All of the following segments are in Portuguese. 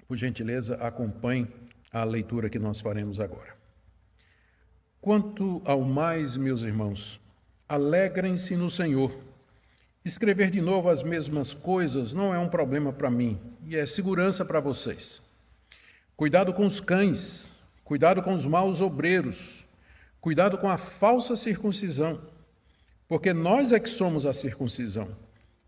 Por gentileza, acompanhe a leitura que nós faremos agora. Quanto ao mais, meus irmãos, alegrem-se no Senhor. Escrever de novo as mesmas coisas não é um problema para mim, e é segurança para vocês. Cuidado com os cães, cuidado com os maus obreiros, cuidado com a falsa circuncisão, porque nós é que somos a circuncisão.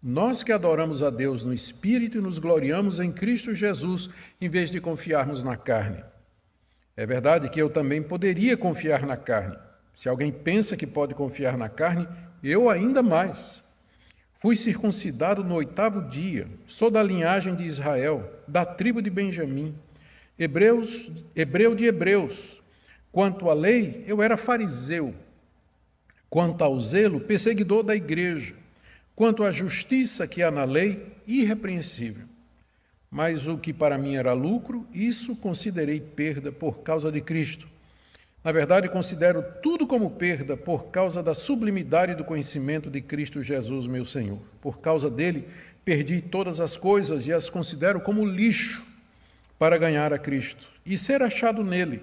Nós que adoramos a Deus no Espírito e nos gloriamos em Cristo Jesus, em vez de confiarmos na carne. É verdade que eu também poderia confiar na carne. Se alguém pensa que pode confiar na carne, eu ainda mais. Fui circuncidado no 8º dia, sou da linhagem de Israel, da tribo de Benjamim, hebreu de hebreus. Quanto à lei, eu era fariseu. Quanto ao zelo, perseguidor da igreja. Quanto à justiça que há na lei, irrepreensível. Mas o que para mim era lucro, isso considerei perda por causa de Cristo. Na verdade, considero tudo como perda por causa da sublimidade do conhecimento de Cristo Jesus, meu Senhor. Por causa dele, perdi todas as coisas e as considero como lixo para ganhar a Cristo e ser achado nele,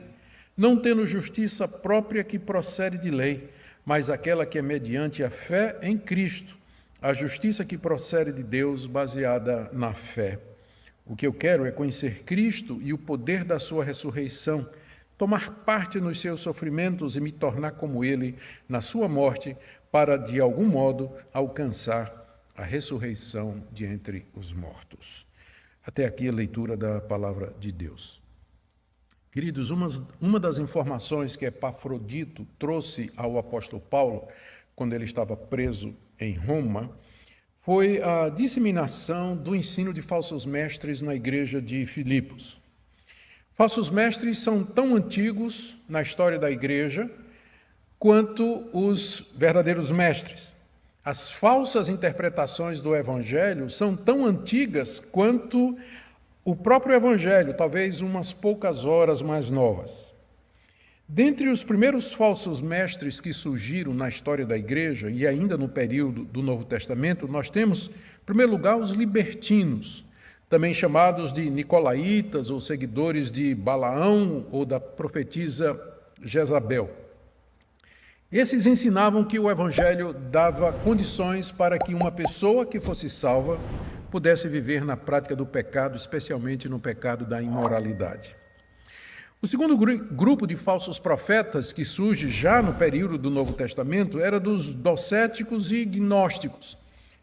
não tendo justiça própria que procede de lei, mas aquela que é mediante a fé em Cristo, a justiça que procede de Deus baseada na fé. O que eu quero é conhecer Cristo e o poder da sua ressurreição, tomar parte nos seus sofrimentos e me tornar como ele na sua morte, para, de algum modo, alcançar a ressurreição de entre os mortos. Até aqui a leitura da palavra de Deus. Queridos, uma das informações que Epafrodito trouxe ao apóstolo Paulo, quando ele estava preso em Roma, foi a disseminação do ensino de falsos mestres na igreja de Filipos. Falsos mestres são tão antigos na história da igreja quanto os verdadeiros mestres. As falsas interpretações do evangelho são tão antigas quanto o próprio evangelho, talvez umas poucas horas mais novas. Dentre os primeiros falsos mestres que surgiram na história da igreja, e ainda no período do Novo Testamento, nós temos, em primeiro lugar, os libertinos, também chamados de nicolaítas ou seguidores de Balaão ou da profetisa Jezabel. Esses ensinavam que o evangelho dava condições para que uma pessoa que fosse salva pudesse viver na prática do pecado, especialmente no pecado da imoralidade. O segundo grupo de falsos profetas que surge já no período do Novo Testamento era dos docéticos e gnósticos,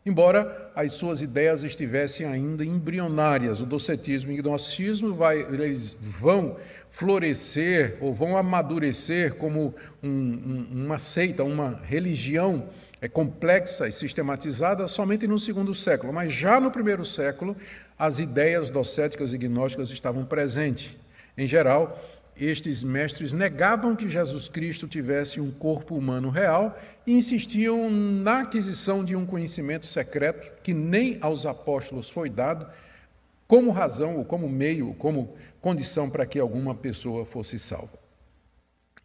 embora as suas ideias estivessem ainda embrionárias. O docetismo e o gnosticismo eles vão florescer ou vão amadurecer como uma seita, uma religião complexa e sistematizada somente no 2º século, mas já no 1º século as ideias docéticas e gnósticas estavam presentes. Em geral, estes mestres negavam que Jesus Cristo tivesse um corpo humano real e insistiam na aquisição de um conhecimento secreto que nem aos apóstolos foi dado, como razão ou como meio, como condição para que alguma pessoa fosse salva.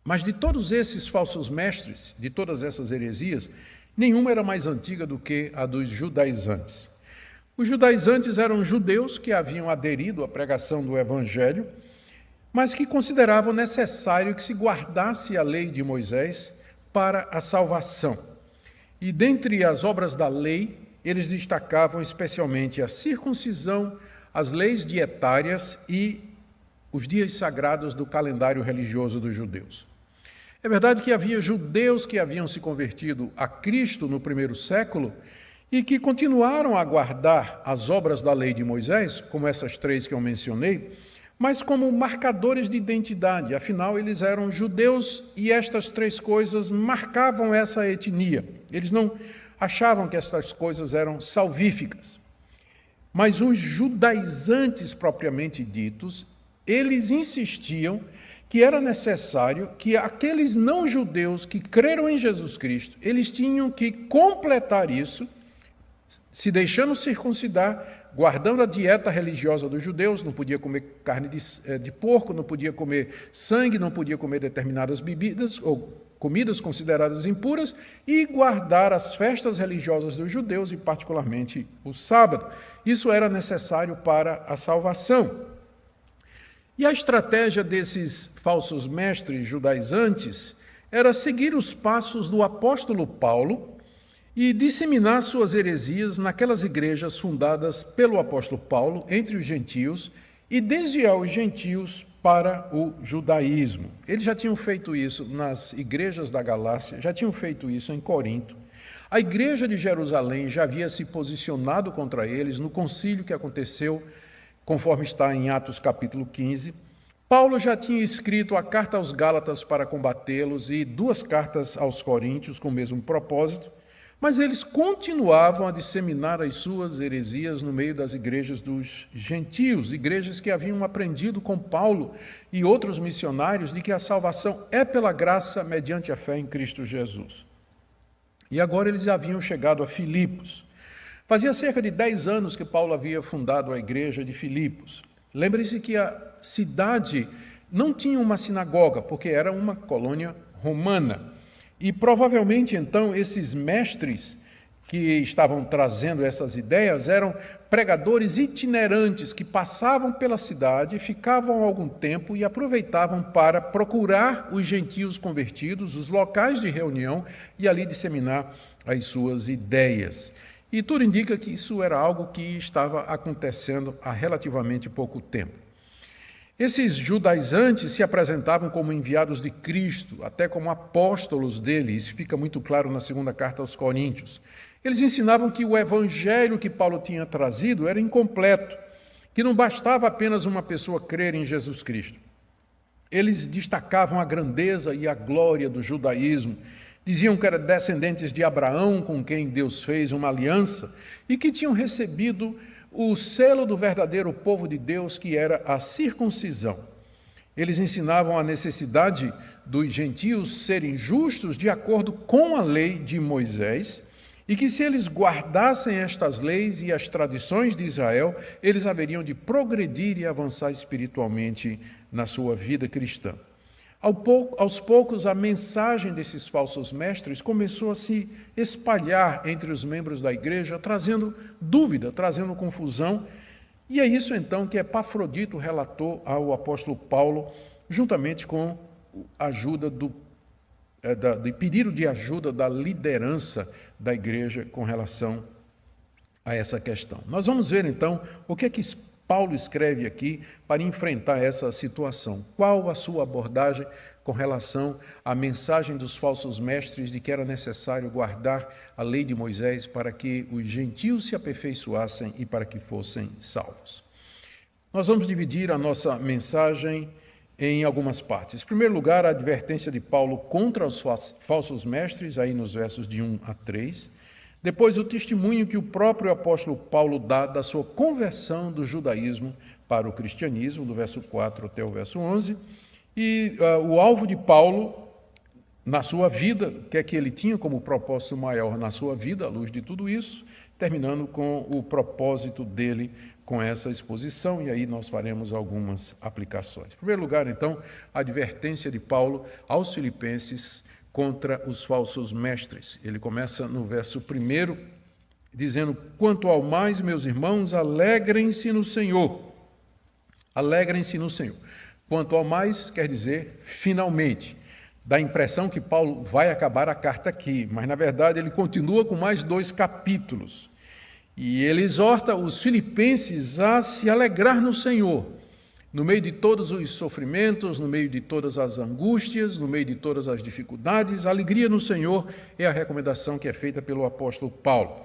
Mas de todos esses falsos mestres, de todas essas heresias, nenhuma era mais antiga do que a dos judaizantes. Os judaizantes eram judeus que haviam aderido à pregação do evangelho, mas que consideravam necessário que se guardasse a lei de Moisés para a salvação. E dentre as obras da lei, eles destacavam especialmente a circuncisão, as leis dietárias e os dias sagrados do calendário religioso dos judeus. É verdade que havia judeus que haviam se convertido a Cristo no 1º século e que continuaram a guardar as obras da lei de Moisés, como essas 3 que eu mencionei, mas como marcadores de identidade. Afinal, eles eram judeus e estas 3 coisas marcavam essa etnia. Eles não achavam que estas coisas eram salvíficas. Mas os judaizantes propriamente ditos, eles insistiam que era necessário que aqueles não-judeus que creram em Jesus Cristo, eles tinham que completar isso, se deixando circuncidar, guardando a dieta religiosa dos judeus, não podia comer carne de porco, não podia comer sangue, não podia comer determinadas bebidas ou comidas consideradas impuras e guardar as festas religiosas dos judeus e particularmente o sábado. Isso era necessário para a salvação. E a estratégia desses falsos mestres judaizantes era seguir os passos do apóstolo Paulo e disseminar suas heresias naquelas igrejas fundadas pelo apóstolo Paulo entre os gentios e desviar os gentios para o judaísmo. Eles já tinham feito isso nas igrejas da Galácia, já tinham feito isso em Corinto. A igreja de Jerusalém já havia se posicionado contra eles no concílio que aconteceu, conforme está em Atos capítulo 15. Paulo já tinha escrito a carta aos Gálatas para combatê-los e 2 cartas aos Coríntios com o mesmo propósito, mas eles continuavam a disseminar as suas heresias no meio das igrejas dos gentios, igrejas que haviam aprendido com Paulo e outros missionários de que a salvação é pela graça mediante a fé em Cristo Jesus. E agora eles haviam chegado a Filipos. Fazia cerca de 10 anos que Paulo havia fundado a igreja de Filipos. Lembre-se que a cidade não tinha uma sinagoga, porque era uma colônia romana. E provavelmente, então, esses mestres que estavam trazendo essas ideias eram pregadores itinerantes que passavam pela cidade, ficavam algum tempo e aproveitavam para procurar os gentios convertidos, os locais de reunião e ali disseminar as suas ideias. E tudo indica que isso era algo que estava acontecendo há relativamente pouco tempo. Esses judaizantes se apresentavam como enviados de Cristo, até como apóstolos dele, isso fica muito claro na segunda carta aos Coríntios. Eles ensinavam que o evangelho que Paulo tinha trazido era incompleto, que não bastava apenas uma pessoa crer em Jesus Cristo. Eles destacavam a grandeza e a glória do judaísmo, diziam que eram descendentes de Abraão, com quem Deus fez uma aliança, e que tinham recebido o selo do verdadeiro povo de Deus, que era a circuncisão. Eles ensinavam a necessidade dos gentios serem justos de acordo com a lei de Moisés, e que se eles guardassem estas leis e as tradições de Israel, eles haveriam de progredir e avançar espiritualmente na sua vida cristã. Aos poucos, a mensagem desses falsos mestres começou a se espalhar entre os membros da igreja, trazendo dúvida, trazendo confusão. E é isso, então, que Epafrodito relatou ao apóstolo Paulo, juntamente com a ajuda do pedido de ajuda da liderança da igreja com relação a essa questão. Nós vamos ver, então, o que é que Paulo escreve aqui para enfrentar essa situação. Qual a sua abordagem com relação à mensagem dos falsos mestres de que era necessário guardar a lei de Moisés para que os gentios se aperfeiçoassem e para que fossem salvos? Nós vamos dividir a nossa mensagem em algumas partes. Em primeiro lugar, a advertência de Paulo contra os falsos mestres, aí nos versos de 1 a 3. Depois, o testemunho que o próprio apóstolo Paulo dá da sua conversão do judaísmo para o cristianismo, do verso 4 até o verso 11. E o alvo de Paulo na sua vida, o que é que ele tinha como propósito maior na sua vida, à luz de tudo isso, terminando com o propósito dele com essa exposição, e aí nós faremos algumas aplicações. Em primeiro lugar, então, a advertência de Paulo aos filipenses contra os falsos mestres. Ele começa no verso 1, dizendo: quanto ao mais, meus irmãos, alegrem-se no Senhor. Alegrem-se no Senhor. Quanto ao mais, quer dizer, finalmente. Dá a impressão que Paulo vai acabar a carta aqui, mas, na verdade, ele continua com mais 2 capítulos. E ele exorta os filipenses a se alegrar no Senhor. No meio de todos os sofrimentos, no meio de todas as angústias, no meio de todas as dificuldades, a alegria no Senhor é a recomendação que é feita pelo apóstolo Paulo.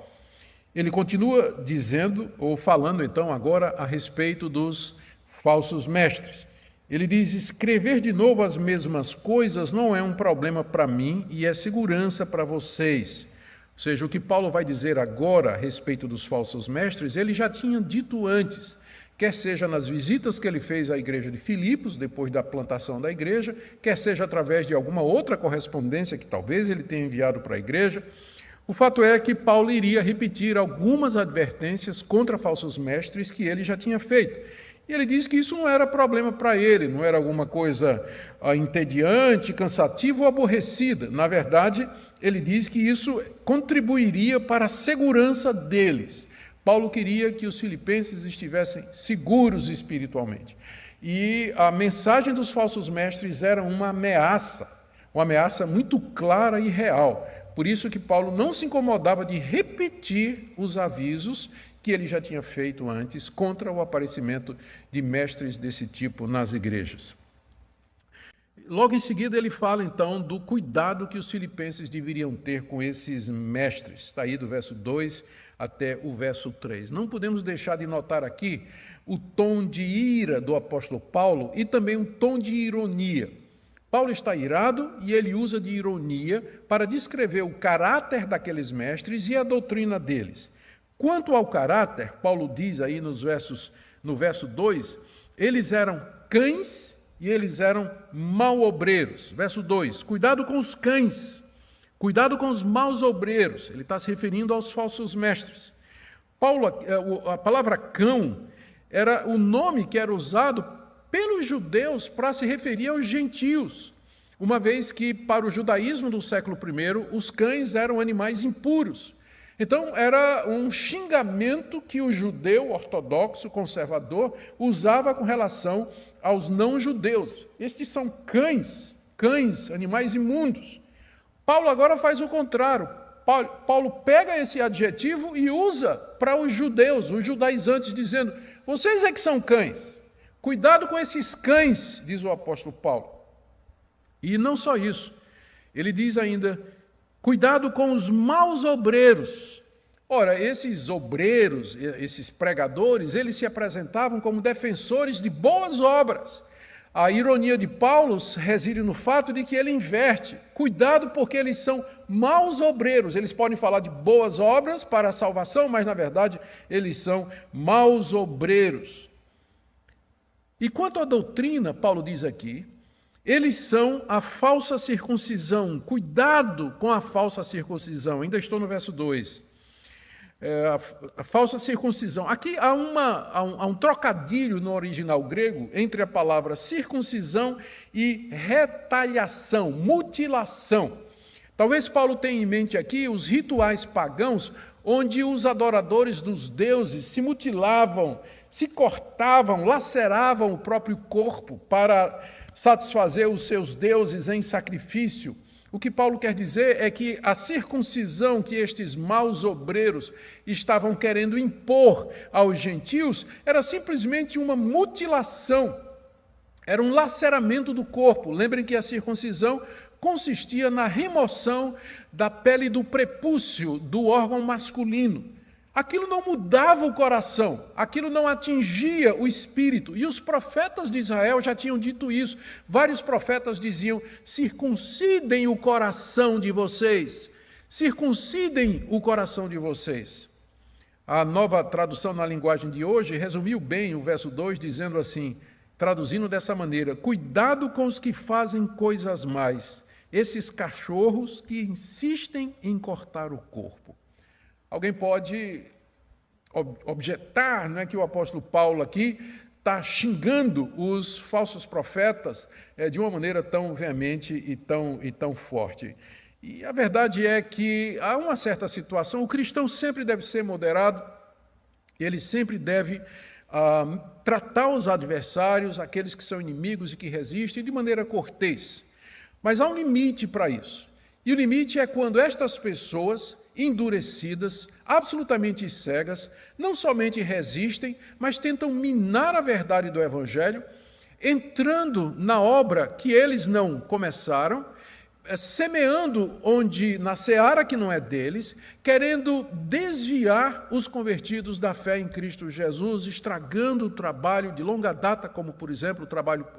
Ele continua dizendo, ou falando então agora a respeito dos falsos mestres. Ele diz: escrever de novo as mesmas coisas não é um problema para mim e é segurança para vocês. Ou seja, o que Paulo vai dizer agora a respeito dos falsos mestres, ele já tinha dito antes, quer seja nas visitas que ele fez à igreja de Filipos, depois da plantação da igreja, quer seja através de alguma outra correspondência que talvez ele tenha enviado para a igreja. O fato é que Paulo iria repetir algumas advertências contra falsos mestres que ele já tinha feito. E ele diz que isso não era problema para ele, não era alguma coisa entediante, cansativa ou aborrecida. Na verdade, ele diz que isso contribuiria para a segurança deles, Paulo queria que os filipenses estivessem seguros espiritualmente. E a mensagem dos falsos mestres era uma ameaça muito clara e real. Por isso que Paulo não se incomodava de repetir os avisos que ele já tinha feito antes contra o aparecimento de mestres desse tipo nas igrejas. Logo em seguida ele fala então do cuidado que os filipenses deveriam ter com esses mestres. Está aí do verso 2 até o verso 3. Não podemos deixar de notar aqui o tom de ira do apóstolo Paulo e também um tom de ironia. Paulo está irado e ele usa de ironia para descrever o caráter daqueles mestres e a doutrina deles. Quanto ao caráter, Paulo diz aí no verso 2, eles eram cães e eles eram mal-obreiros. Verso 2, cuidado com os cães, cuidado com os maus obreiros. Ele está se referindo aos falsos mestres. A palavra cão era o nome que era usado pelos judeus para se referir aos gentios, uma vez que para o judaísmo do século I, os cães eram animais impuros. Então, era um xingamento que o judeu ortodoxo, conservador, usava com relação aos não-judeus. Estes são cães, animais imundos. Paulo agora faz o contrário. Paulo pega esse adjetivo e usa para os judeus, os judaizantes, dizendo: vocês é que são cães. Cuidado com esses cães, diz o apóstolo Paulo. E não só isso, ele diz ainda: cuidado com os maus obreiros. Ora, esses obreiros, esses pregadores, eles se apresentavam como defensores de boas obras. A ironia de Paulo reside no fato de que ele inverte. Cuidado porque eles são maus obreiros. Eles podem falar de boas obras para a salvação, mas na verdade eles são maus obreiros. E quanto à doutrina, Paulo diz aqui, eles são a falsa circuncisão. Cuidado com a falsa circuncisão. Ainda estou no verso 2. A falsa circuncisão. Aqui há um trocadilho no original grego entre a palavra circuncisão e retaliação, mutilação. Talvez Paulo tenha em mente aqui os rituais pagãos onde os adoradores dos deuses se mutilavam, se cortavam, laceravam o próprio corpo para satisfazer os seus deuses em sacrifício. O que Paulo quer dizer é que a circuncisão que estes maus obreiros estavam querendo impor aos gentios era simplesmente uma mutilação, era um laceramento do corpo. Lembrem que a circuncisão consistia na remoção da pele do prepúcio, do órgão masculino. Aquilo não mudava o coração, aquilo não atingia o espírito. E os profetas de Israel já tinham dito isso. Vários profetas diziam: circuncidem o coração de vocês, circuncidem o coração de vocês. A nova tradução na linguagem de hoje resumiu bem o verso 2, dizendo assim, traduzindo dessa maneira: cuidado com os que fazem coisas más, esses cachorros que insistem em cortar o corpo. Alguém pode objetar, não é, que o apóstolo Paulo aqui está xingando os falsos profetas de uma maneira tão veemente e tão forte. E a verdade é que há uma certa situação, o cristão sempre deve ser moderado, ele sempre deve tratar os adversários, aqueles que são inimigos e que resistem, de maneira cortês. Mas há um limite para isso. E o limite é quando estas pessoas endurecidas, absolutamente cegas, não somente resistem, mas tentam minar a verdade do Evangelho, entrando na obra que eles não começaram, semeando na seara que não é deles, querendo desviar os convertidos da fé em Cristo Jesus, estragando o trabalho de longa data, como, por exemplo,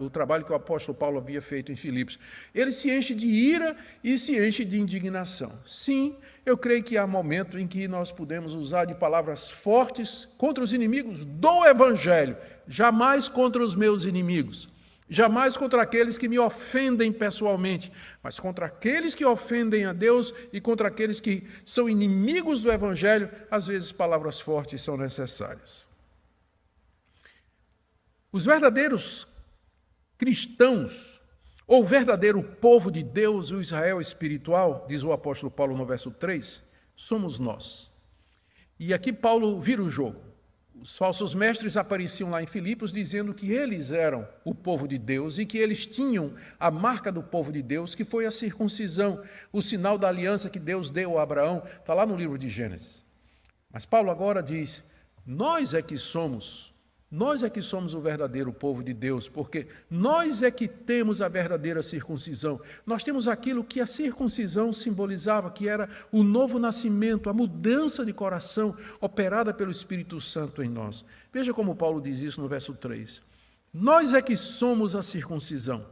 o trabalho que o apóstolo Paulo havia feito em Filipos. Ele se enche de ira e se enche de indignação. Sim, eu creio que há momento em que nós podemos usar de palavras fortes contra os inimigos do Evangelho, jamais contra os meus inimigos. Jamais contra aqueles que me ofendem pessoalmente, mas contra aqueles que ofendem a Deus e contra aqueles que são inimigos do Evangelho, às vezes palavras fortes são necessárias. Os verdadeiros cristãos, ou verdadeiro povo de Deus, o Israel espiritual, diz o apóstolo Paulo no verso 3, somos nós. E aqui Paulo vira o jogo. Os falsos mestres apareciam lá em Filipos dizendo que eles eram o povo de Deus e que eles tinham a marca do povo de Deus, que foi a circuncisão, o sinal da aliança que Deus deu a Abraão. Está lá no livro de Gênesis. Mas Paulo agora diz, nós é que somos o verdadeiro povo de Deus, porque nós é que temos a verdadeira circuncisão. Nós temos aquilo que a circuncisão simbolizava, que era o novo nascimento, a mudança de coração operada pelo Espírito Santo em nós. Veja como Paulo diz isso no verso 3. Nós é que somos a circuncisão.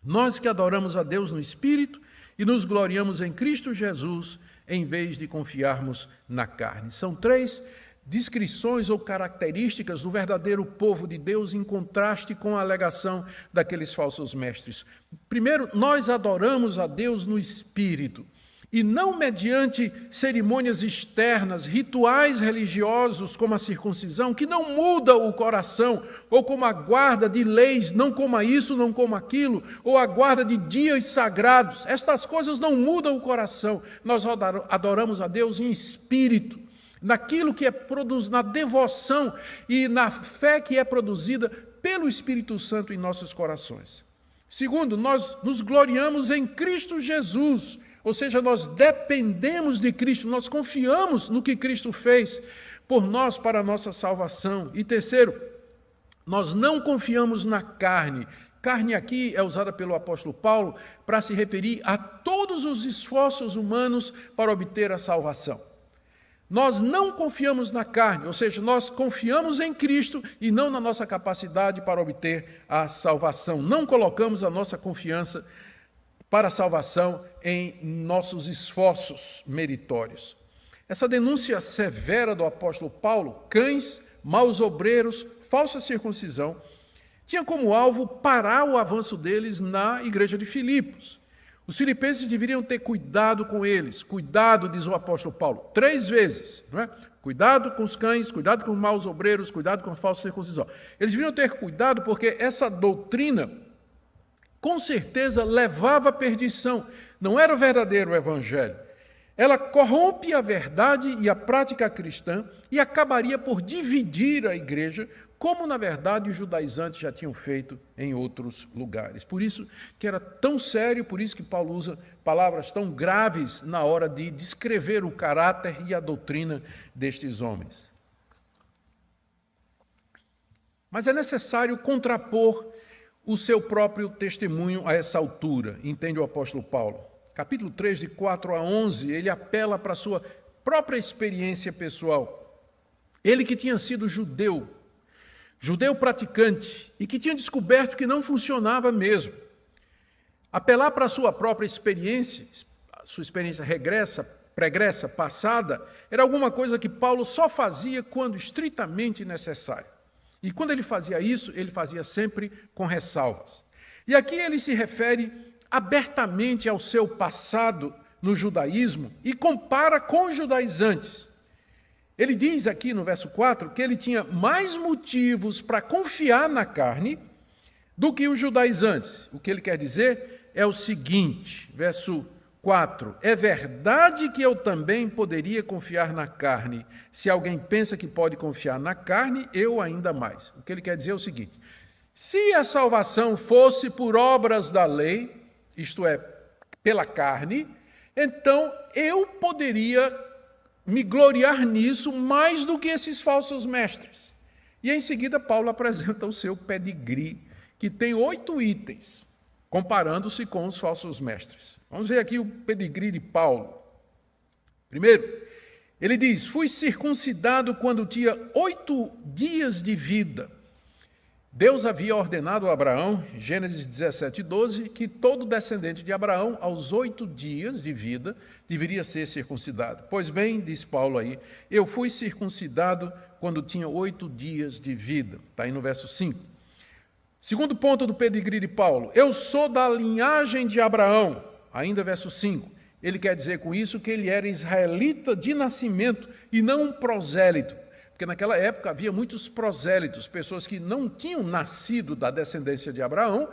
Nós que adoramos a Deus no Espírito e nos gloriamos em Cristo Jesus, em vez de confiarmos na carne. São três descrições ou características do verdadeiro povo de Deus em contraste com a alegação daqueles falsos mestres. Primeiro, nós adoramos a Deus no Espírito e não mediante cerimônias externas, rituais religiosos como a circuncisão, que não muda o coração, ou como a guarda de leis, não coma isso, não coma aquilo, ou a guarda de dias sagrados. Estas coisas não mudam o coração. Nós adoramos a Deus em espírito, naquilo que é produzido, na devoção e na fé que é produzida pelo Espírito Santo em nossos corações. Segundo, nós nos gloriamos em Cristo Jesus, ou seja, nós dependemos de Cristo, nós confiamos no que Cristo fez por nós para a nossa salvação. E terceiro, nós não confiamos na carne. Carne aqui é usada pelo apóstolo Paulo para se referir a todos os esforços humanos para obter a salvação. Nós não confiamos na carne, ou seja, nós confiamos em Cristo e não na nossa capacidade para obter a salvação. Não colocamos a nossa confiança para a salvação em nossos esforços meritórios. Essa denúncia severa do apóstolo Paulo, cães, maus obreiros, falsa circuncisão, tinha como alvo parar o avanço deles na igreja de Filipos. Os filipenses deveriam ter cuidado com eles. Cuidado, diz o apóstolo Paulo, 3 vezes. Não é? Cuidado com os cães, cuidado com os maus obreiros, cuidado com a falsa circuncisão. Eles deveriam ter cuidado porque essa doutrina, com certeza, levava à perdição. Não era o verdadeiro evangelho. Ela corrompe a verdade e a prática cristã e acabaria por dividir a igreja, como, na verdade, os judaizantes já tinham feito em outros lugares. Por isso que era tão sério, por isso que Paulo usa palavras tão graves na hora de descrever o caráter e a doutrina destes homens. Mas é necessário contrapor o seu próprio testemunho a essa altura, entende o apóstolo Paulo. Capítulo 3, de 4 a 11, ele apela para a sua própria experiência pessoal. Ele que tinha sido judeu praticante, e que tinha descoberto que não funcionava mesmo. Apelar para a sua própria experiência, a sua experiência pregressa, passada, era alguma coisa que Paulo só fazia quando estritamente necessário. E quando ele fazia isso, ele fazia sempre com ressalvas. E aqui ele se refere abertamente ao seu passado no judaísmo e compara com os judaizantes. Ele diz aqui no verso 4 que ele tinha mais motivos para confiar na carne do que os judaizantes. O que ele quer dizer é o seguinte, verso 4, é verdade que eu também poderia confiar na carne. Se alguém pensa que pode confiar na carne, eu ainda mais. O que ele quer dizer é o seguinte, se a salvação fosse por obras da lei, isto é, pela carne, então eu poderia me gloriar nisso mais do que esses falsos mestres. E em seguida Paulo apresenta o seu pedigree, que tem 8 itens, comparando-se com os falsos mestres. Vamos ver aqui o pedigree de Paulo. Primeiro, ele diz, fui circuncidado quando tinha 8 dias de vida. Deus havia ordenado a Abraão, Gênesis 17:12, que todo descendente de Abraão, aos 8 dias de vida, deveria ser circuncidado. Pois bem, diz Paulo aí, eu fui circuncidado quando tinha 8 dias de vida. Está aí no verso 5. Segundo ponto do pedigree de Paulo, eu sou da linhagem de Abraão, ainda verso 5. Ele quer dizer com isso que ele era israelita de nascimento e não um prosélito. Porque naquela época havia muitos prosélitos, pessoas que não tinham nascido da descendência de Abraão,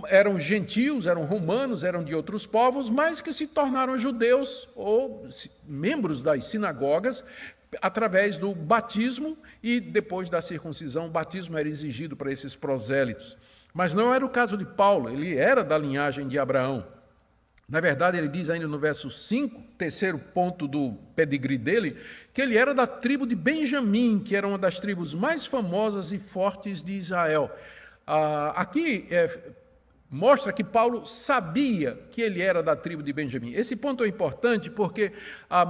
eram gentios, eram romanos, eram de outros povos, mas que se tornaram judeus ou membros das sinagogas através do batismo e depois da circuncisão. O batismo era exigido para esses prosélitos. Mas não era o caso de Paulo, ele era da linhagem de Abraão. Na verdade, ele diz ainda no verso 5, terceiro ponto do pedigree dele, que ele era da tribo de Benjamim, que era uma das tribos mais famosas e fortes de Israel. Aqui mostra que Paulo sabia que ele era da tribo de Benjamim. Esse ponto é importante porque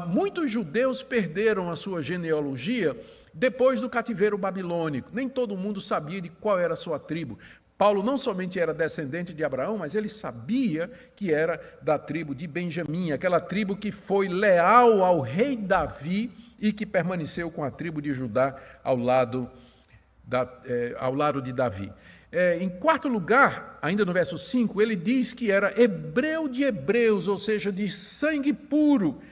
muitos judeus perderam a sua genealogia depois do cativeiro babilônico. Nem todo mundo sabia de qual era a sua tribo. Paulo não somente era descendente de Abraão, mas ele sabia que era da tribo de Benjamim, aquela tribo que foi leal ao rei Davi e que permaneceu com a tribo de Judá ao lado de Davi. Em quarto lugar, ainda no verso 5, ele diz que era hebreu de hebreus, ou seja, de sangue puro.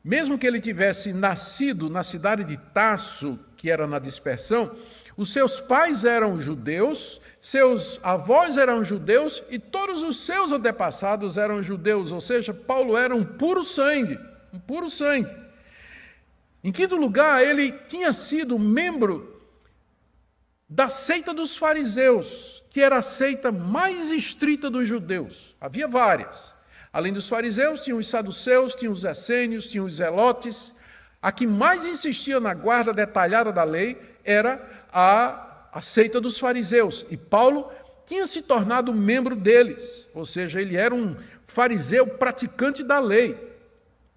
Mesmo que ele tivesse nascido na cidade de Tarso, que era na dispersão, os seus pais eram judeus, seus avós eram judeus e todos os seus antepassados eram judeus, ou seja, Paulo era um puro sangue, um puro sangue. Em quinto lugar, ele tinha sido membro da seita dos fariseus, que era a seita mais estrita dos judeus. Havia várias. Além dos fariseus, tinham os saduceus, tinham os essênios, tinham os zelotes. A que mais insistia na guarda detalhada da lei era a seita dos fariseus. E Paulo tinha se tornado membro deles, ou seja, ele era um fariseu praticante da lei.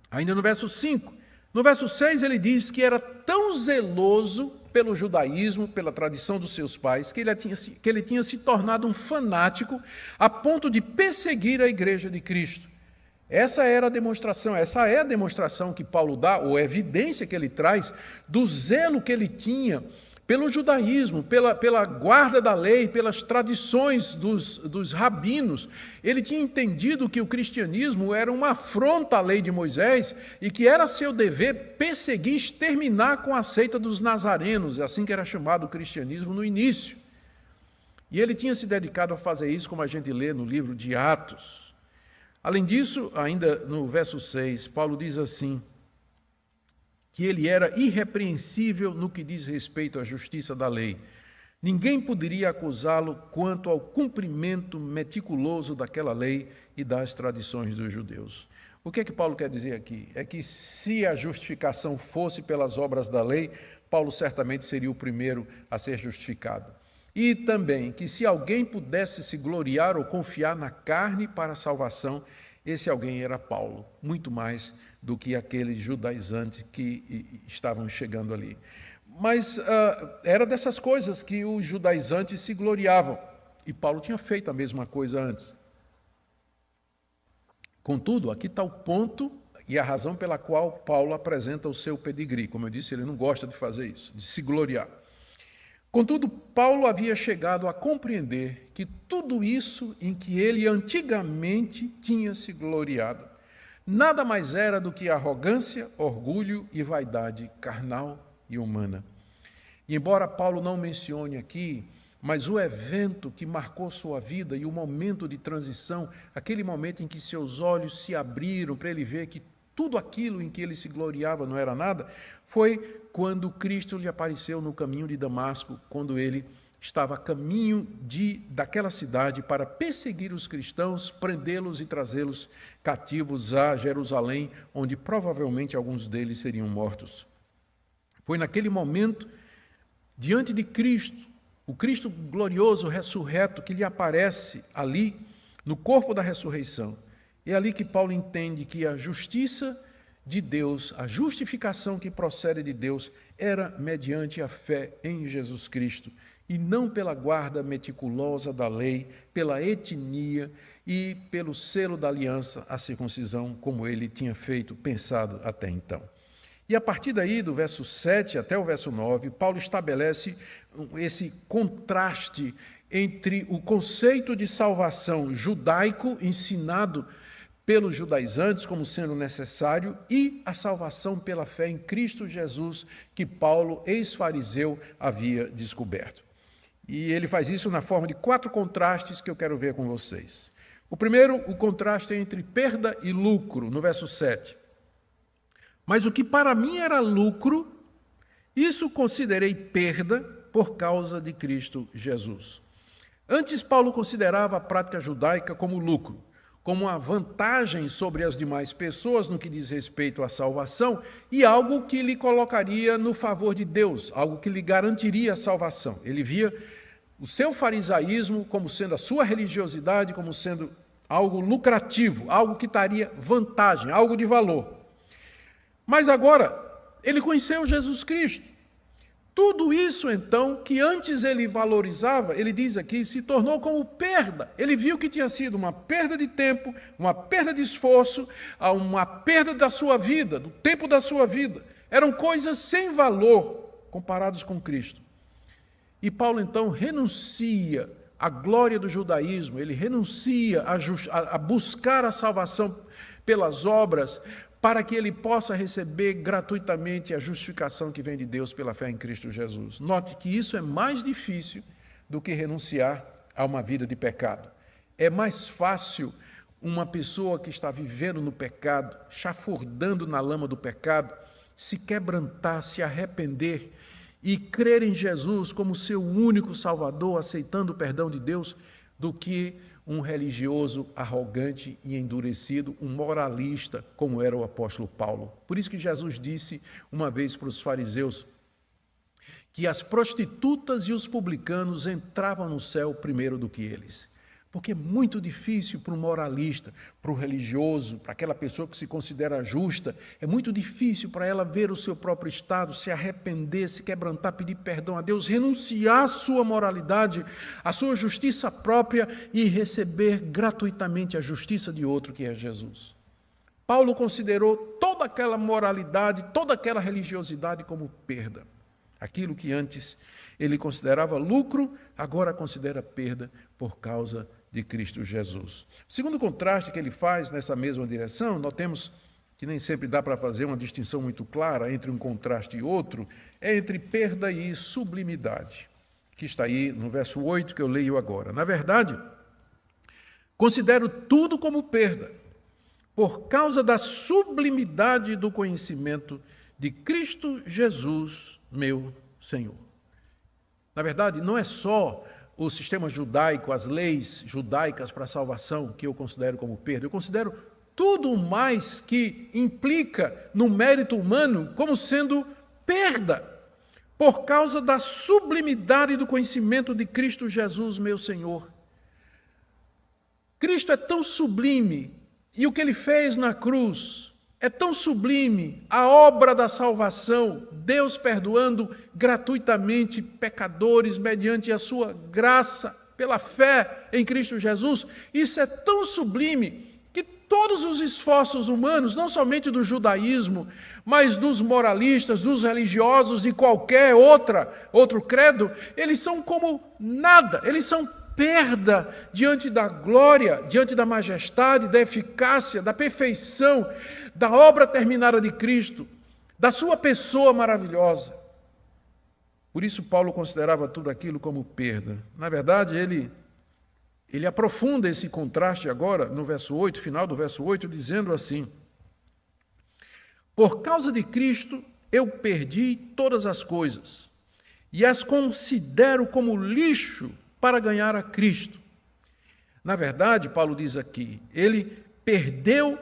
Ainda no verso 5. No verso 6 ele diz que era tão zeloso pelo judaísmo, pela tradição dos seus pais, que ele tinha se tornado um fanático a ponto de perseguir a igreja de Cristo. Essa é a demonstração que Paulo dá, ou a evidência que ele traz, do zelo que ele tinha pelo judaísmo, pela guarda da lei, pelas tradições dos rabinos. Ele tinha entendido que o cristianismo era uma afronta à lei de Moisés e que era seu dever perseguir, exterminar com a seita dos nazarenos, assim que era chamado o cristianismo no início. E ele tinha se dedicado a fazer isso, como a gente lê no livro de Atos. Além disso, ainda no verso 6, Paulo diz assim, que ele era irrepreensível no que diz respeito à justiça da lei. Ninguém poderia acusá-lo quanto ao cumprimento meticuloso daquela lei e das tradições dos judeus. O que é que Paulo quer dizer aqui? É que se a justificação fosse pelas obras da lei, Paulo certamente seria o primeiro a ser justificado. E também que se alguém pudesse se gloriar ou confiar na carne para a salvação, esse alguém era Paulo, muito mais do que aqueles judaizantes que estavam chegando ali. Mas era dessas coisas que os judaizantes se gloriavam, e Paulo tinha feito a mesma coisa antes. Contudo, aqui está o ponto e a razão pela qual Paulo apresenta o seu pedigree. Como eu disse, ele não gosta de fazer isso, de se gloriar. Contudo, Paulo havia chegado a compreender que tudo isso em que ele antigamente tinha se gloriado, nada mais era do que arrogância, orgulho e vaidade carnal e humana. E embora Paulo não mencione aqui, mas o evento que marcou sua vida e o momento de transição, aquele momento em que seus olhos se abriram para ele ver que tudo aquilo em que ele se gloriava não era nada, foi quando Cristo lhe apareceu no caminho de Damasco, quando ele estava a caminho daquela cidade para perseguir os cristãos, prendê-los e trazê-los cativos a Jerusalém, onde provavelmente alguns deles seriam mortos. Foi naquele momento, diante de Cristo, o Cristo glorioso, ressurreto, que lhe aparece ali, no corpo da ressurreição. É ali que Paulo entende que a justiça de Deus, a justificação que procede de Deus, era mediante a fé em Jesus Cristo, e não pela guarda meticulosa da lei, pela etnia e pelo selo da aliança, a circuncisão, como ele tinha pensado até então. E a partir daí, do verso 7 até o verso 9, Paulo estabelece esse contraste entre o conceito de salvação judaico ensinado pelos judaizantes como sendo necessário e a salvação pela fé em Cristo Jesus que Paulo, ex-fariseu, havia descoberto. E ele faz isso na forma de 4 contrastes que eu quero ver com vocês. O primeiro, o contraste entre perda e lucro, no verso 7. Mas o que para mim era lucro, Isso considerei perda por causa de Cristo Jesus. Antes, Paulo considerava a prática judaica como lucro, como uma vantagem sobre as demais pessoas no que diz respeito à salvação e algo que lhe colocaria no favor de Deus, algo que lhe garantiria a salvação. Ele via o seu farisaísmo como sendo a sua religiosidade, como sendo algo lucrativo, algo que traria vantagem, algo de valor. Mas agora, ele conheceu Jesus Cristo. Tudo isso, então, que antes ele valorizava, ele diz aqui, se tornou como perda. Ele viu que tinha sido uma perda de tempo, uma perda de esforço, uma perda da sua vida, do tempo da sua vida. Eram coisas sem valor comparados com Cristo. E Paulo, então, renuncia à glória do judaísmo, ele renuncia a buscar a salvação pelas obras, para que ele possa receber gratuitamente a justificação que vem de Deus pela fé em Cristo Jesus. Note que isso é mais difícil do que renunciar a uma vida de pecado. É mais fácil uma pessoa que está vivendo no pecado, chafurdando na lama do pecado, se quebrantar, se arrepender e crer em Jesus como seu único Salvador, aceitando o perdão de Deus, do que um religioso arrogante e endurecido, um moralista, como era o apóstolo Paulo. Por isso que Jesus disse uma vez para os fariseus que as prostitutas e os publicanos entravam no céu primeiro do que eles. Porque é muito difícil para um moralista, para o religioso, para aquela pessoa que se considera justa, é muito difícil para ela ver o seu próprio estado, se arrepender, se quebrantar, pedir perdão a Deus, renunciar à sua moralidade, à sua justiça própria e receber gratuitamente a justiça de outro, que é Jesus. Paulo considerou toda aquela moralidade, toda aquela religiosidade como perda. Aquilo que antes ele considerava lucro, agora considera perda por causa de Cristo Jesus. O segundo contraste que ele faz nessa mesma direção, notemos que nem sempre dá para fazer uma distinção muito clara entre um contraste e outro, é entre perda e sublimidade, que está aí no verso 8 que eu leio agora. Na verdade, considero tudo como perda, por causa da sublimidade do conhecimento de Cristo Jesus, meu Senhor. Na verdade, não é só o sistema judaico, as leis judaicas para a salvação que eu considero como perda. Eu considero tudo mais que implica no mérito humano como sendo perda, por causa da sublimidade do conhecimento de Cristo Jesus, meu Senhor. Cristo é tão sublime e o que ele fez na cruz é tão sublime, a obra da salvação, Deus perdoando gratuitamente pecadores mediante a sua graça, pela fé em Cristo Jesus. Isso é tão sublime que todos os esforços humanos, não somente do judaísmo, mas dos moralistas, dos religiosos, de qualquer outro credo, eles são como nada, eles são perda diante da glória, diante da majestade, da eficácia, da perfeição, da obra terminada de Cristo, da sua pessoa maravilhosa. Por isso Paulo considerava tudo aquilo como perda. Na verdade, ele aprofunda esse contraste agora no verso 8, final do verso 8, dizendo assim: por causa de Cristo eu perdi todas as coisas e as considero como lixo para ganhar a Cristo. Na verdade, Paulo diz aqui, ele perdeu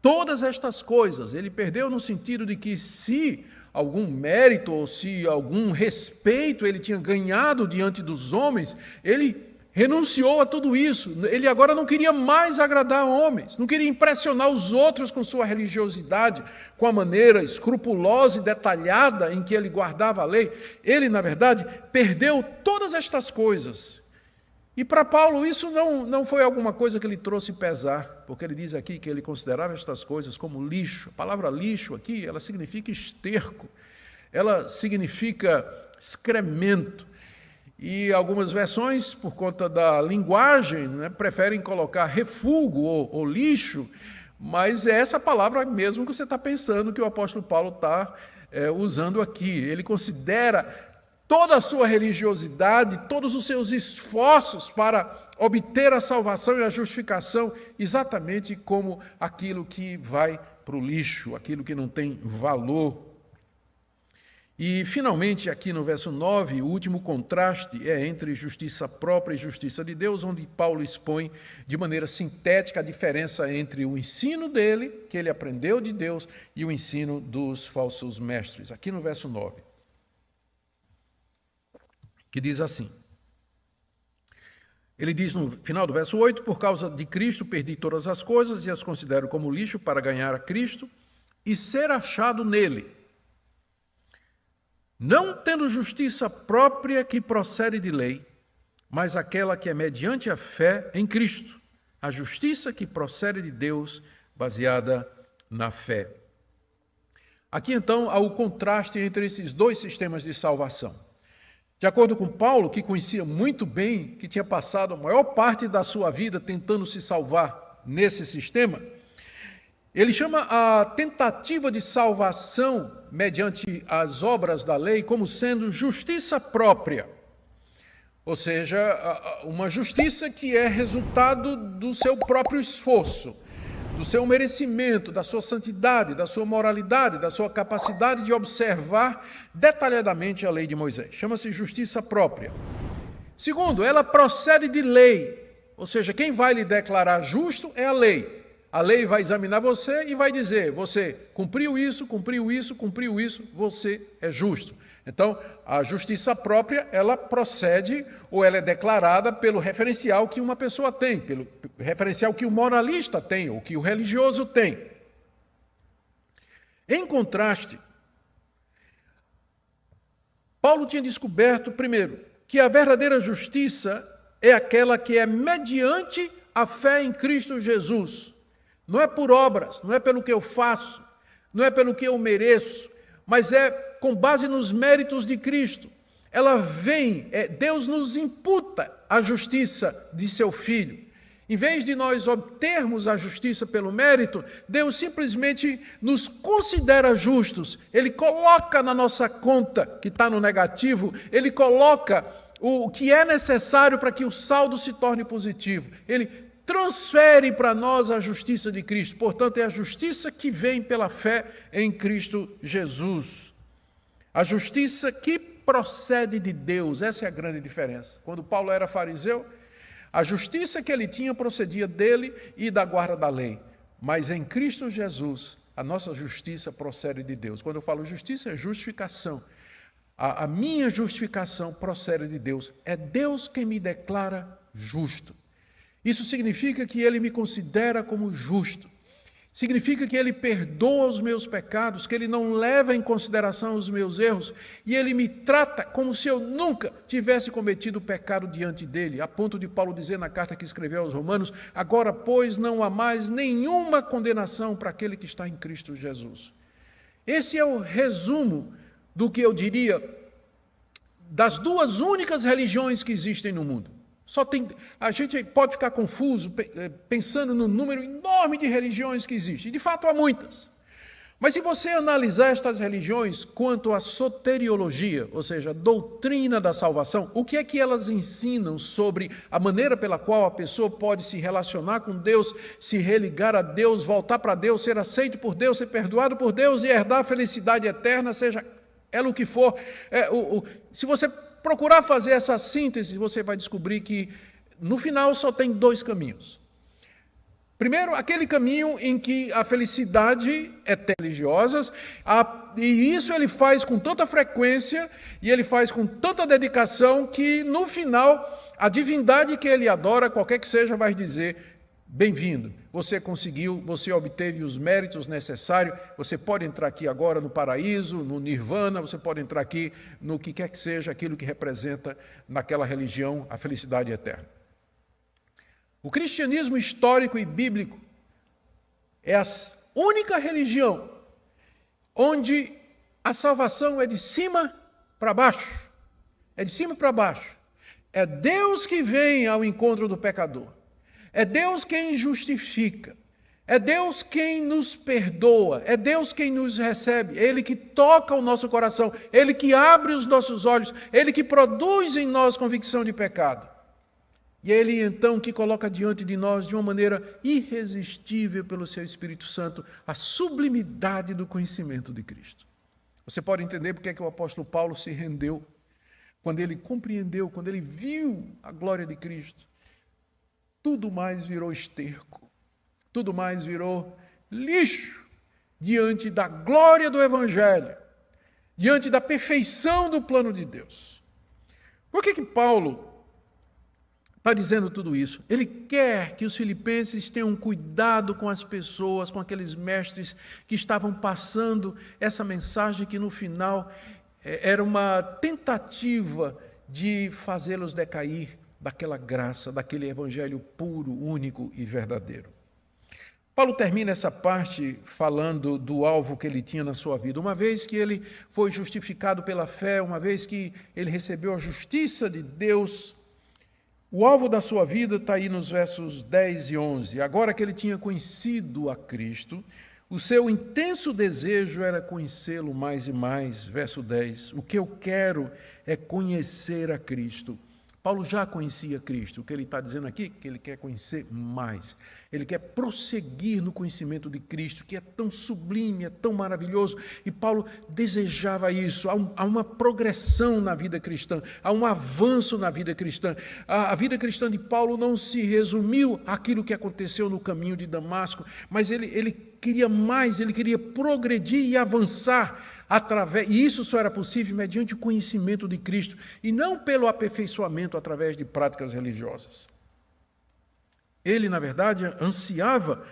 todas estas coisas. Ele perdeu no sentido de que se algum mérito ou se algum respeito ele tinha ganhado diante dos homens, ele renunciou a tudo isso. Ele agora não queria mais agradar homens, não queria impressionar os outros com sua religiosidade, com a maneira escrupulosa e detalhada em que ele guardava a lei. Ele, na verdade, perdeu todas estas coisas. E para Paulo isso não foi alguma coisa que lhe trouxe pesar, porque ele diz aqui que ele considerava estas coisas como lixo. A palavra lixo aqui, ela significa esterco, ela significa excremento. E algumas versões, por conta da linguagem, preferem colocar refúgio ou lixo, mas é essa palavra mesmo que você está pensando que o apóstolo Paulo está usando aqui. Ele considera toda a sua religiosidade, todos os seus esforços para obter a salvação e a justificação, exatamente como aquilo que vai para o lixo, aquilo que não tem valor. E, finalmente, aqui no verso 9, o último contraste é entre justiça própria e justiça de Deus, onde Paulo expõe de maneira sintética a diferença entre o ensino dele, que ele aprendeu de Deus, e o ensino dos falsos mestres. Aqui no verso 9, que diz assim. Ele diz no final do verso 8, por causa de Cristo perdi todas as coisas e as considero como lixo para ganhar a Cristo e ser achado nele, não tendo justiça própria que procede de lei, mas aquela que é mediante a fé em Cristo, a justiça que procede de Deus, baseada na fé. Aqui, então, há o contraste entre esses dois sistemas de salvação. De acordo com Paulo, que conhecia muito bem, que tinha passado a maior parte da sua vida tentando se salvar nesse sistema, ele chama a tentativa de salvação mediante as obras da lei como sendo justiça própria, ou seja, uma justiça que é resultado do seu próprio esforço, do seu merecimento, da sua santidade, da sua moralidade, da sua capacidade de observar detalhadamente a lei de Moisés. Chama-se justiça própria. Segundo, ela procede de lei, ou seja, quem vai lhe declarar justo é a lei. A lei vai examinar você e vai dizer, você cumpriu isso, você é justo. Então, a justiça própria, ela procede ou ela é declarada pelo referencial que uma pessoa tem, pelo referencial que o moralista tem ou que o religioso tem. Em contraste, Paulo tinha descoberto, primeiro, que a verdadeira justiça é aquela que é mediante a fé em Cristo Jesus. Não é por obras, não é pelo que eu faço, não é pelo que eu mereço, mas é com base nos méritos de Cristo. Ela vem, Deus nos imputa a justiça de seu Filho. Em vez de nós obtermos a justiça pelo mérito, Deus simplesmente nos considera justos. Ele coloca na nossa conta, que está no negativo, Ele coloca o que é necessário para que o saldo se torne positivo. Ele transfere para nós a justiça de Cristo. Portanto, é a justiça que vem pela fé em Cristo Jesus. A justiça que procede de Deus, essa é a grande diferença. Quando Paulo era fariseu, a justiça que ele tinha procedia dele e da guarda da lei. Mas em Cristo Jesus, a nossa justiça procede de Deus. Quando eu falo justiça, é justificação. A minha justificação procede de Deus. É Deus quem me declara justo. Isso significa que Ele me considera como justo. Significa que Ele perdoa os meus pecados, que Ele não leva em consideração os meus erros, e Ele me trata como se eu nunca tivesse cometido pecado diante dEle, a ponto de Paulo dizer na carta que escreveu aos Romanos, agora, pois, não há mais nenhuma condenação para aquele que está em Cristo Jesus. Esse é o resumo do que eu diria das duas únicas religiões que existem no mundo. A gente pode ficar confuso pensando no número enorme de religiões que existem. De fato, há muitas. Mas se você analisar estas religiões quanto à soteriologia, ou seja, a doutrina da salvação, o que é que elas ensinam sobre a maneira pela qual a pessoa pode se relacionar com Deus, se religar a Deus, voltar para Deus, ser aceito por Deus, ser perdoado por Deus e herdar a felicidade eterna, seja ela o que for. Se você procurar fazer essa síntese, você vai descobrir que, no final, só tem dois caminhos. Primeiro, aquele caminho em que a felicidade é religiosa, e isso ele faz com tanta frequência, e ele faz com tanta dedicação, que, no final, a divindade que ele adora, qualquer que seja, vai dizer, bem-vindo, você conseguiu, você obteve os méritos necessários, você pode entrar aqui agora no paraíso, no nirvana, você pode entrar aqui no que quer que seja aquilo que representa naquela religião a felicidade eterna. O cristianismo histórico e bíblico é a única religião onde a salvação é de cima para baixo. É de cima para baixo. É Deus que vem ao encontro do pecador. É Deus quem justifica, é Deus quem nos perdoa, é Deus quem nos recebe, é Ele que toca o nosso coração, Ele que abre os nossos olhos, Ele que produz em nós convicção de pecado. E é Ele então que coloca diante de nós, de uma maneira irresistível pelo Seu Espírito Santo, a sublimidade do conhecimento de Cristo. Você pode entender porque é que o apóstolo Paulo se rendeu, quando ele compreendeu, quando ele viu a glória de Cristo. Tudo mais virou esterco, tudo mais virou lixo diante da glória do Evangelho, diante da perfeição do plano de Deus. Por que Paulo está dizendo tudo isso? Ele quer que os filipenses tenham cuidado com as pessoas, com aqueles mestres que estavam passando essa mensagem que no final era uma tentativa de fazê-los decair daquela graça, daquele evangelho puro, único e verdadeiro. Paulo termina essa parte falando do alvo que ele tinha na sua vida. Uma vez que ele foi justificado pela fé, uma vez que ele recebeu a justiça de Deus, o alvo da sua vida está aí nos versos 10 e 11. Agora que ele tinha conhecido a Cristo, o seu intenso desejo era conhecê-lo mais e mais. Verso 10, o que eu quero é conhecer a Cristo. Paulo já conhecia Cristo. O que ele está dizendo aqui é que ele quer conhecer mais. Ele quer prosseguir no conhecimento de Cristo, que é tão sublime, é tão maravilhoso. E Paulo desejava isso. Há uma progressão na vida cristã, há um avanço na vida cristã. A vida cristã de Paulo não se resumiu àquilo que aconteceu no caminho de Damasco, mas ele queria mais, ele queria progredir e avançar. E isso só era possível mediante o conhecimento de Cristo, e não pelo aperfeiçoamento através de práticas religiosas. Ele, na verdade, ansiava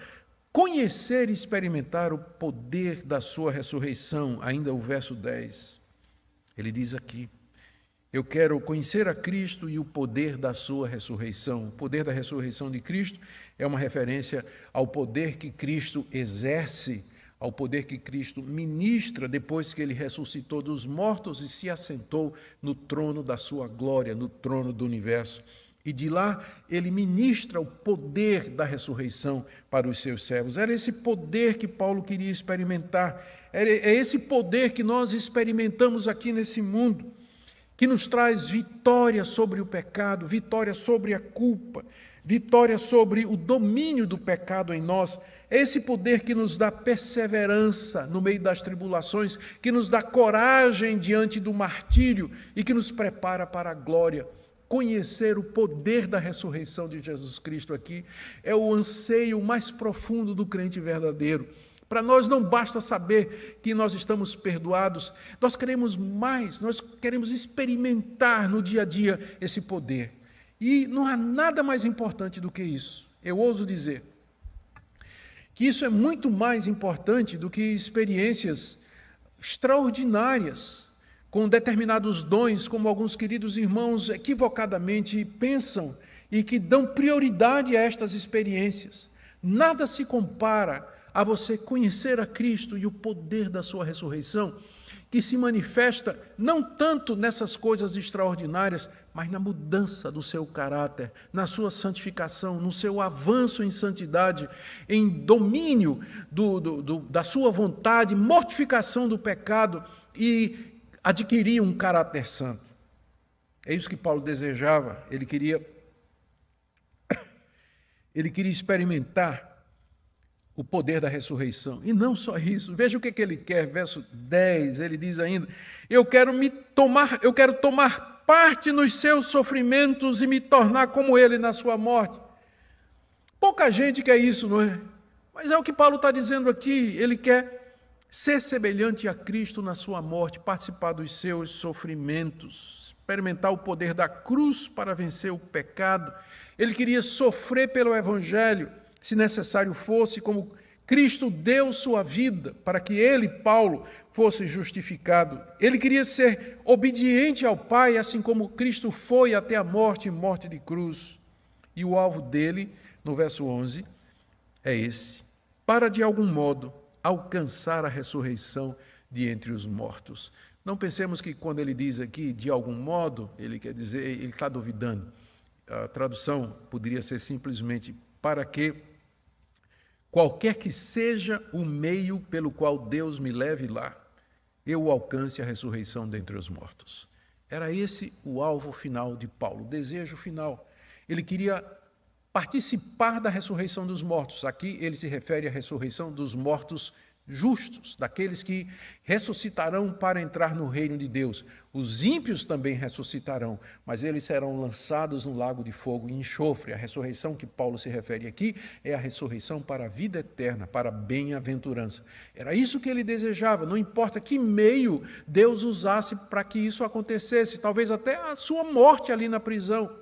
conhecer e experimentar o poder da sua ressurreição. Ainda o verso 10, ele diz aqui, eu quero conhecer a Cristo e o poder da sua ressurreição. O poder da ressurreição de Cristo é uma referência ao poder que Cristo exerce, ao poder que Cristo ministra depois que ele ressuscitou dos mortos e se assentou no trono da sua glória, no trono do universo. E de lá ele ministra o poder da ressurreição para os seus servos. Era esse poder que Paulo queria experimentar. É esse poder que nós experimentamos aqui nesse mundo, que nos traz vitória sobre o pecado, vitória sobre a culpa, vitória sobre o domínio do pecado em nós. É esse poder que nos dá perseverança no meio das tribulações, que nos dá coragem diante do martírio e que nos prepara para a glória. Conhecer o poder da ressurreição de Jesus Cristo aqui é o anseio mais profundo do crente verdadeiro. Para nós não basta saber que nós estamos perdoados, nós queremos mais, nós queremos experimentar no dia a dia esse poder. E não há nada mais importante do que isso. Eu ouso dizer que isso é muito mais importante do que experiências extraordinárias, com determinados dons, como alguns queridos irmãos equivocadamente pensam e que dão prioridade a estas experiências. Nada se compara a você conhecer a Cristo e o poder da sua ressurreição, que se manifesta não tanto nessas coisas extraordinárias, mas na mudança do seu caráter, na sua santificação, no seu avanço em santidade, em domínio da sua vontade, mortificação do pecado e adquirir um caráter santo. É isso que Paulo desejava. Ele queria experimentar o poder da ressurreição. E não só isso. Veja o que ele quer. Verso 10, ele diz ainda, eu quero tomar parte nos seus sofrimentos e me tornar como ele na sua morte. Pouca gente quer isso, não é? Mas é o que Paulo está dizendo aqui. Ele quer ser semelhante a Cristo na sua morte, participar dos seus sofrimentos, experimentar o poder da cruz para vencer o pecado. Ele queria sofrer pelo Evangelho, se necessário fosse, como Cristo deu sua vida para que ele, Paulo, fosse justificado. Ele queria ser obediente ao Pai, assim como Cristo foi até a morte e morte de cruz. E o alvo dele, no verso 11, é esse: para de algum modo alcançar a ressurreição de entre os mortos. Não pensemos que quando ele diz aqui, de algum modo, ele quer dizer, ele está duvidando. A tradução poderia ser simplesmente para que qualquer que seja o meio pelo qual Deus me leve lá, eu alcance a ressurreição dentre os mortos. Era esse o alvo final de Paulo, o desejo final. Ele queria participar da ressurreição dos mortos. Aqui ele se refere à ressurreição dos mortos justos, daqueles que ressuscitarão para entrar no reino de Deus. Os ímpios também ressuscitarão, mas eles serão lançados no lago de fogo e enxofre. A ressurreição que Paulo se refere aqui é a ressurreição para a vida eterna, para a bem-aventurança. Era isso que ele desejava, não importa que meio Deus usasse para que isso acontecesse, talvez até a sua morte ali na prisão.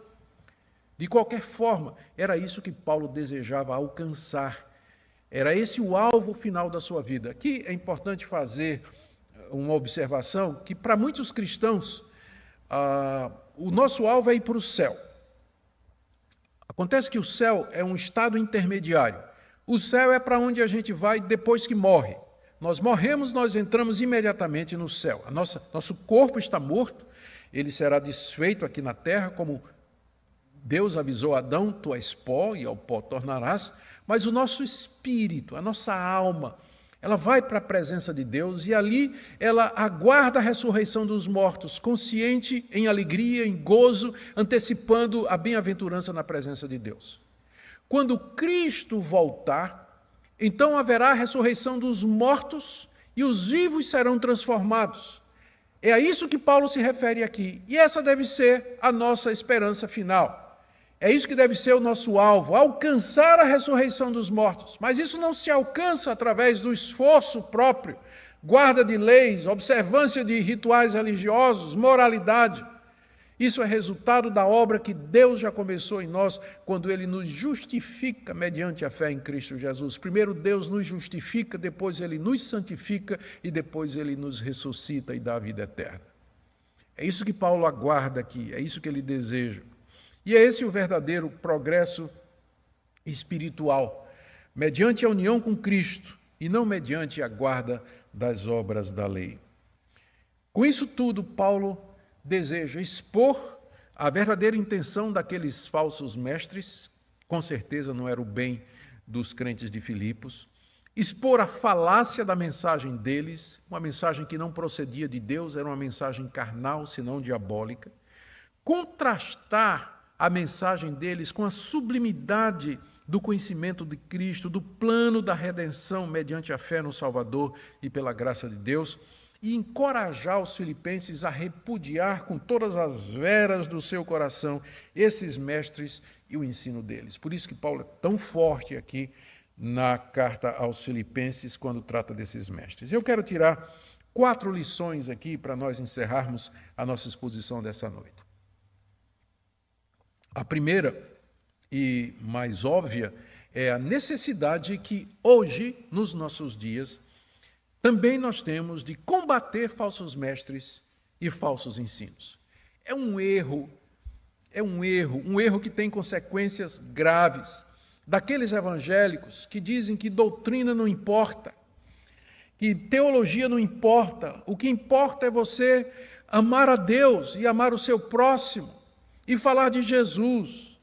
De qualquer forma, era isso que Paulo desejava alcançar. Era esse o alvo final da sua vida. Aqui é importante fazer uma observação que, para muitos cristãos, o nosso alvo é ir para o céu. Acontece que o céu é um estado intermediário. O céu é para onde a gente vai depois que morre. Nós morremos, nós entramos imediatamente no céu. Nosso corpo está morto, ele será desfeito aqui na terra, como Deus avisou Adão: tu és pó e ao pó tornarás. Mas o nosso espírito, a nossa alma, ela vai para a presença de Deus e ali ela aguarda a ressurreição dos mortos, consciente, em alegria, em gozo, antecipando a bem-aventurança na presença de Deus. Quando Cristo voltar, então haverá a ressurreição dos mortos e os vivos serão transformados. É a isso que Paulo se refere aqui. E essa deve ser a nossa esperança final. É isso que deve ser o nosso alvo, alcançar a ressurreição dos mortos. Mas isso não se alcança através do esforço próprio, guarda de leis, observância de rituais religiosos, moralidade. Isso é resultado da obra que Deus já começou em nós, quando Ele nos justifica mediante a fé em Cristo Jesus. Primeiro Deus nos justifica, depois Ele nos santifica e depois Ele nos ressuscita e dá a vida eterna. É isso que Paulo aguarda aqui, é isso que ele deseja. E é esse o verdadeiro progresso espiritual, mediante a união com Cristo e não mediante a guarda das obras da lei. Com isso tudo, Paulo deseja expor a verdadeira intenção daqueles falsos mestres, com certeza não era o bem dos crentes de Filipos, expor a falácia da mensagem deles, uma mensagem que não procedia de Deus, era uma mensagem carnal, senão diabólica, contrastar a mensagem deles com a sublimidade do conhecimento de Cristo, do plano da redenção mediante a fé no Salvador e pela graça de Deus, e encorajar os filipenses a repudiar com todas as veras do seu coração esses mestres e o ensino deles. Por isso que Paulo é tão forte aqui na carta aos filipenses quando trata desses mestres. Eu quero tirar 4 lições aqui para nós encerrarmos a nossa exposição dessa noite. A primeira e mais óbvia é a necessidade que hoje, nos nossos dias, também nós temos de combater falsos mestres e falsos ensinos. É um erro que tem consequências graves, daqueles evangélicos que dizem que doutrina não importa, que teologia não importa, o que importa é você amar a Deus e amar o seu próximo, e falar de Jesus.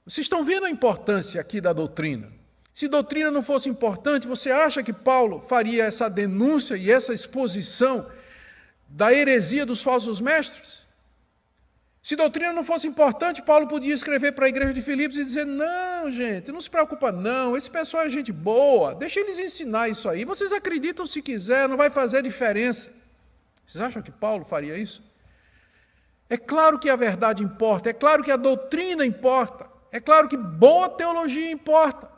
Vocês estão vendo a importância aqui da doutrina? Se doutrina não fosse importante, você acha que Paulo faria essa denúncia e essa exposição da heresia dos falsos mestres? Se doutrina não fosse importante, Paulo podia escrever para a igreja de Filipos e dizer: não, gente, não se preocupa não, esse pessoal é gente boa, deixa eles ensinar isso aí, vocês acreditam se quiser, não vai fazer diferença. Vocês acham que Paulo faria isso? É claro que a verdade importa, é claro que a doutrina importa, é claro que boa teologia importa,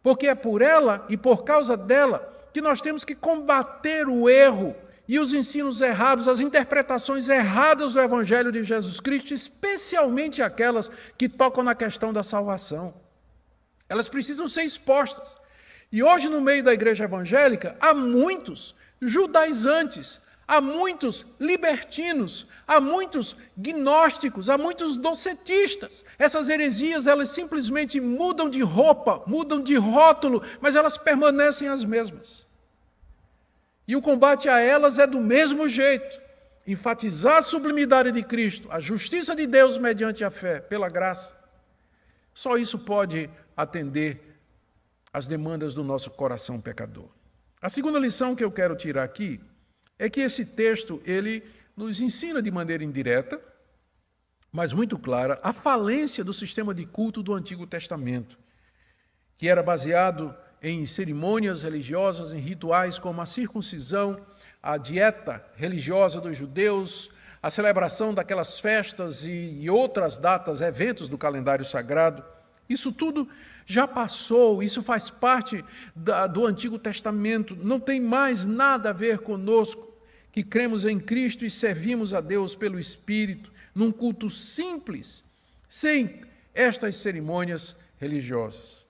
porque é por ela e por causa dela que nós temos que combater o erro e os ensinos errados, as interpretações erradas do Evangelho de Jesus Cristo, especialmente aquelas que tocam na questão da salvação. Elas precisam ser expostas. E hoje, no meio da igreja evangélica, há muitos judaizantes, há muitos libertinos, há muitos gnósticos, há muitos docetistas. Essas heresias, elas simplesmente mudam de roupa, mudam de rótulo, mas elas permanecem as mesmas. E o combate a elas é do mesmo jeito. Enfatizar a sublimidade de Cristo, a justiça de Deus mediante a fé, pela graça. Só isso pode atender às demandas do nosso coração pecador. A segunda lição que eu quero tirar aqui é que esse texto, ele nos ensina de maneira indireta, mas muito clara, a falência do sistema de culto do Antigo Testamento, que era baseado em cerimônias religiosas, em rituais como a circuncisão, a dieta religiosa dos judeus, a celebração daquelas festas e outras datas, eventos do calendário sagrado. Isso tudo já passou, isso faz parte do Antigo Testamento, não tem mais nada a ver conosco, que cremos em Cristo e servimos a Deus pelo Espírito, num culto simples, sem estas cerimônias religiosas.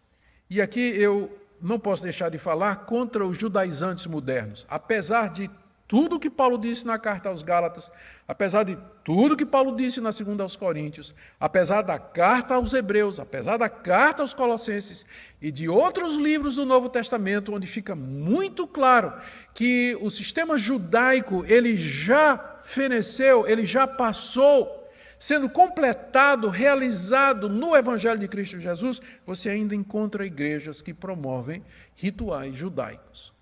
E aqui eu não posso deixar de falar contra os judaizantes modernos. Apesar de tudo que Paulo disse na carta aos Gálatas, apesar de tudo que Paulo disse na segunda aos Coríntios, apesar da carta aos Hebreus, apesar da carta aos Colossenses e de outros livros do Novo Testamento, onde fica muito claro que o sistema judaico ele já feneceu, ele já passou, sendo completado, realizado no Evangelho de Cristo Jesus, você ainda encontra igrejas que promovem rituais judaicos.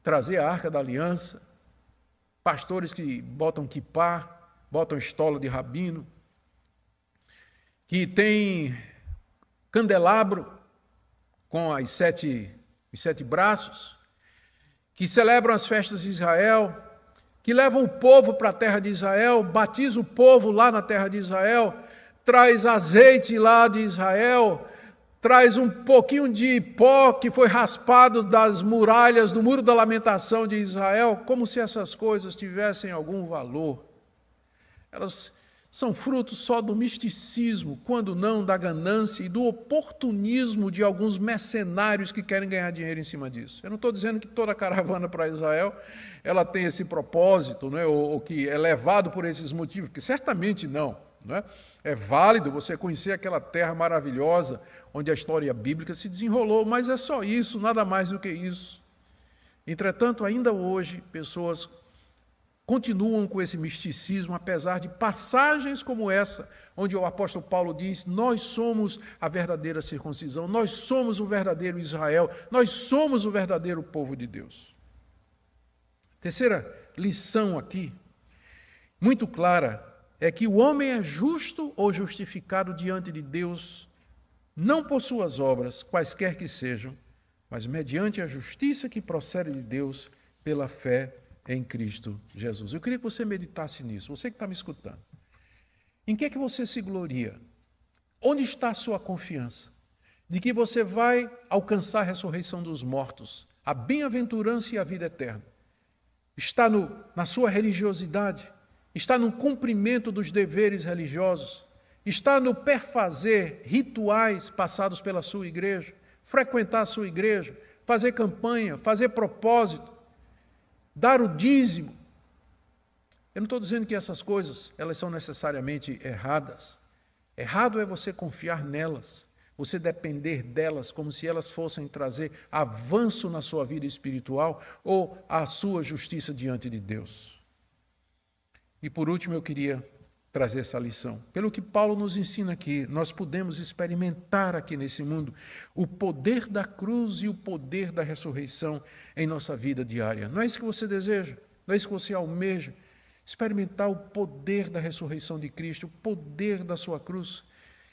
Trazer a Arca da Aliança, pastores que botam quipá, botam estola de rabino, que tem candelabro com os sete braços, que celebram as festas de Israel, que levam o povo para a terra de Israel, batiza o povo lá na terra de Israel, traz azeite lá de Israel, traz um pouquinho de pó que foi raspado das muralhas do Muro da Lamentação de Israel, como se essas coisas tivessem algum valor. Elas são frutos só do misticismo, quando não da ganância e do oportunismo de alguns mercenários que querem ganhar dinheiro em cima disso. Eu não estou dizendo que toda caravana para Israel ela tem esse propósito, né, ou que é levado por esses motivos, que certamente não. Né? É válido você conhecer aquela terra maravilhosa onde a história bíblica se desenrolou, mas é só isso, nada mais do que isso. Entretanto, ainda hoje, pessoas continuam com esse misticismo, apesar de passagens como essa, onde o apóstolo Paulo diz, nós somos a verdadeira circuncisão, nós somos o verdadeiro Israel, nós somos o verdadeiro povo de Deus. Terceira lição aqui, muito clara, é que o homem é justo ou justificado diante de Deus, não por suas obras, quaisquer que sejam, mas mediante a justiça que procede de Deus pela fé em Cristo Jesus. Eu queria que você meditasse nisso, você que está me escutando. Em que é que você se gloria? Onde está a sua confiança? De que você vai alcançar a ressurreição dos mortos, a bem-aventurança e a vida eterna. Está na sua religiosidade? Está no cumprimento dos deveres religiosos? Está no perfazer rituais passados pela sua igreja? Frequentar a sua igreja? Fazer campanha? Fazer propósito? Dar o dízimo? Eu não estou dizendo que essas coisas elas são necessariamente erradas. Errado é você confiar nelas, você depender delas como se elas fossem trazer avanço na sua vida espiritual ou a sua justiça diante de Deus. E por último eu queria trazer essa lição. Pelo que Paulo nos ensina aqui, nós podemos experimentar aqui nesse mundo o poder da cruz e o poder da ressurreição em nossa vida diária. Não é isso que você deseja? Não é isso que você almeja? Experimentar o poder da ressurreição de Cristo, o poder da sua cruz.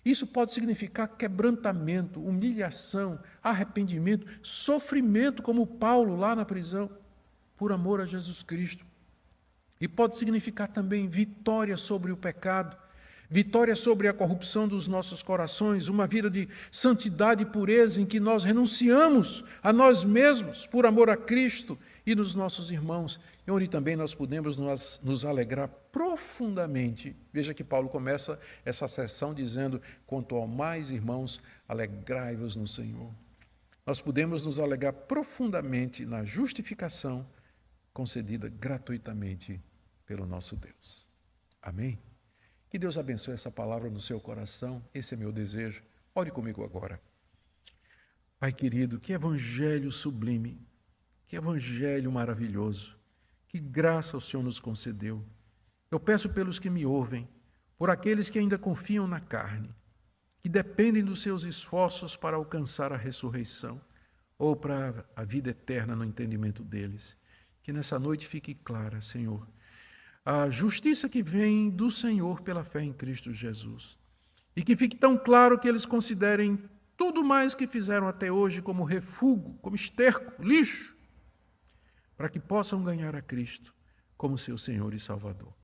Isso pode significar quebrantamento, humilhação, arrependimento, sofrimento, como Paulo lá na prisão, por amor a Jesus Cristo. E pode significar também vitória sobre o pecado, vitória sobre a corrupção dos nossos corações, uma vida de santidade e pureza em que nós renunciamos a nós mesmos por amor a Cristo e nos nossos irmãos, e onde também nós podemos nos alegrar profundamente. Veja que Paulo começa essa sessão dizendo, quanto ao mais, irmãos, alegrai-vos no Senhor. Nós podemos nos alegrar profundamente na justificação concedida gratuitamente pelo nosso Deus. Amém? Que Deus abençoe essa palavra no seu coração, esse é meu desejo. Ore comigo agora. Pai querido, que evangelho sublime, que evangelho maravilhoso, que graça o Senhor nos concedeu. Eu peço pelos que me ouvem, por aqueles que ainda confiam na carne, que dependem dos seus esforços para alcançar a ressurreição ou para a vida eterna no entendimento deles. Que nessa noite fique clara, Senhor, a justiça que vem do Senhor pela fé em Cristo Jesus. E que fique tão claro que eles considerem tudo mais que fizeram até hoje como refúgio, como esterco, lixo, para que possam ganhar a Cristo como seu Senhor e Salvador.